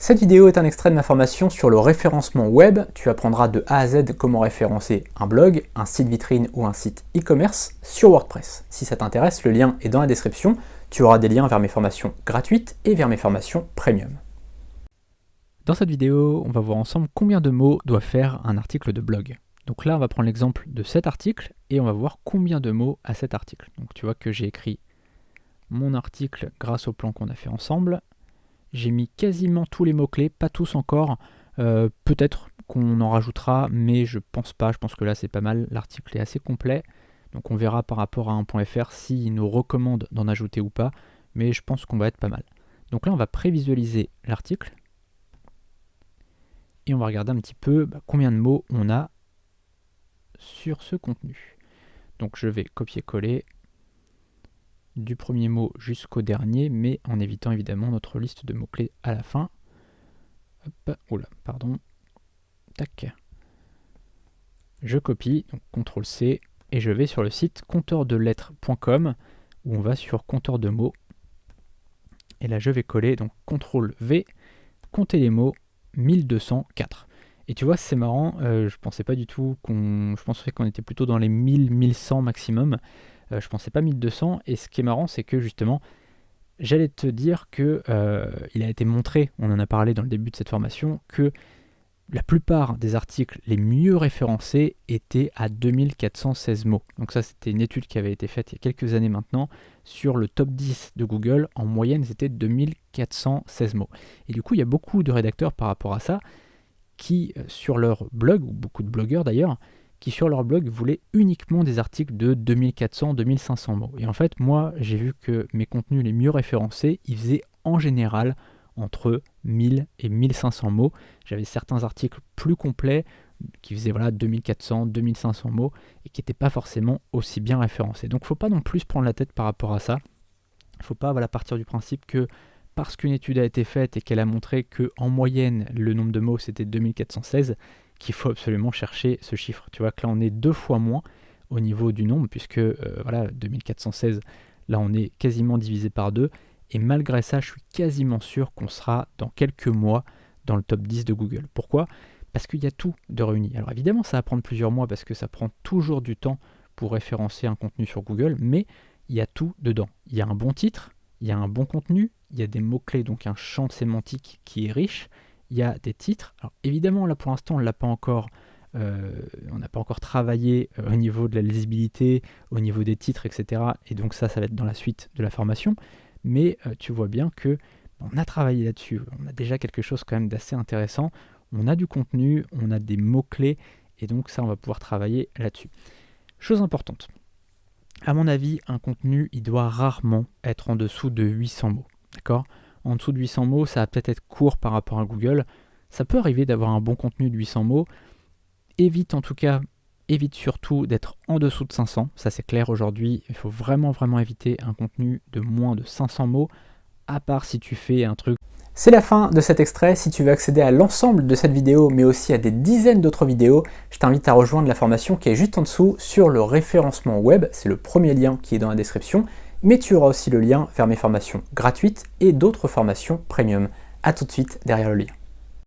Cette vidéo est un extrait de ma formation sur le référencement web. Tu apprendras de A à Z comment référencer un blog, un site vitrine ou un site e-commerce sur WordPress. Si ça t'intéresse, le lien est dans la description. Tu auras des liens vers mes formations gratuites et vers mes formations premium. Dans cette vidéo, on va voir ensemble combien de mots doit faire un article de blog. Donc là, on va prendre l'exemple de cet article et on va voir combien de mots a cet article. Donc tu vois que j'ai écrit mon article grâce au plan qu'on a fait ensemble. J'ai mis quasiment tous les mots-clés, pas tous encore. Peut-être qu'on en rajoutera, mais je pense pas. Je pense que là, c'est pas mal. L'article est assez complet. Donc on verra par rapport à 1.fr s'il nous recommande d'en ajouter ou pas. Mais je pense qu'on va être pas mal. Donc là, on va prévisualiser l'article. Et on va regarder un petit peu combien de mots on a sur ce contenu. Donc je vais copier-coller du premier mot jusqu'au dernier, mais en évitant évidemment notre liste de mots-clés à la fin. Hop, oula, pardon. Tac. Je copie, donc CTRL-C, et je vais sur le site compteurdelettres.com, où on va sur compteur de mots. Et là, je vais coller, donc CTRL-V, compter les mots, 1204. Et tu vois, c'est marrant, je pensais pas du tout je pensais qu'on était plutôt dans les 1000-1100 maximum. Je pensais pas 1200, et ce qui est marrant, c'est que justement, j'allais te dire que il a été montré, on en a parlé dans le début de cette formation, que la plupart des articles les mieux référencés étaient à 2416 mots. Donc ça, c'était une étude qui avait été faite il y a quelques années maintenant, sur le top 10 de Google, en moyenne, c'était 2416 mots. Et du coup, il y a beaucoup de rédacteurs par rapport à ça, qui, sur leur blog, ou beaucoup de blogueurs d'ailleurs, qui sur leur blog voulaient uniquement des articles de 2400-2500 mots. Et en fait, moi, j'ai vu que mes contenus les mieux référencés, ils faisaient en général entre 1000 et 1500 mots. J'avais certains articles plus complets qui faisaient 2400-2500 mots et qui n'étaient pas forcément aussi bien référencés. Donc il ne faut pas non plus se prendre la tête par rapport à ça. Il ne faut pas partir du principe que parce qu'une étude a été faite et qu'elle a montré qu'en moyenne, le nombre de mots c'était 2416, qu'il faut absolument chercher ce chiffre. Tu vois que là, on est 2 fois moins au niveau du nombre, puisque 2416, là, on est quasiment divisé par 2. Et malgré ça, je suis quasiment sûr qu'on sera dans quelques mois dans le top 10 de Google. Pourquoi ? Parce qu'il y a tout de réuni. Alors évidemment, ça va prendre plusieurs mois parce que ça prend toujours du temps pour référencer un contenu sur Google, mais il y a tout dedans. Il y a un bon titre, il y a un bon contenu, il y a des mots-clés, donc un champ sémantique qui est riche, il y a des titres. Alors évidemment, là pour l'instant, on n'a pas encore travaillé au niveau de la lisibilité, au niveau des titres, etc. Et donc ça va être dans la suite de la formation. Mais tu vois bien que on a travaillé là-dessus. On a déjà quelque chose quand même d'assez intéressant. On a du contenu, on a des mots-clés, et donc ça, on va pouvoir travailler là-dessus. Chose importante. À mon avis, un contenu, il doit rarement être en dessous de 800 mots. D'accord ? En dessous de 800 mots, ça va peut-être être court par rapport à Google. Ça peut arriver d'avoir un bon contenu de 800 mots. Évite surtout d'être en dessous de 500. Ça, c'est clair aujourd'hui. Il faut vraiment éviter un contenu de moins de 500 mots, à part si tu fais un truc. C'est la fin de cet extrait. Si tu veux accéder à l'ensemble de cette vidéo, mais aussi à des dizaines d'autres vidéos, je t'invite à rejoindre la formation qui est juste en dessous sur le référencement web. C'est le premier lien qui est dans la description. Mais tu auras aussi le lien vers mes formations gratuites et d'autres formations premium. A tout de suite derrière le lien.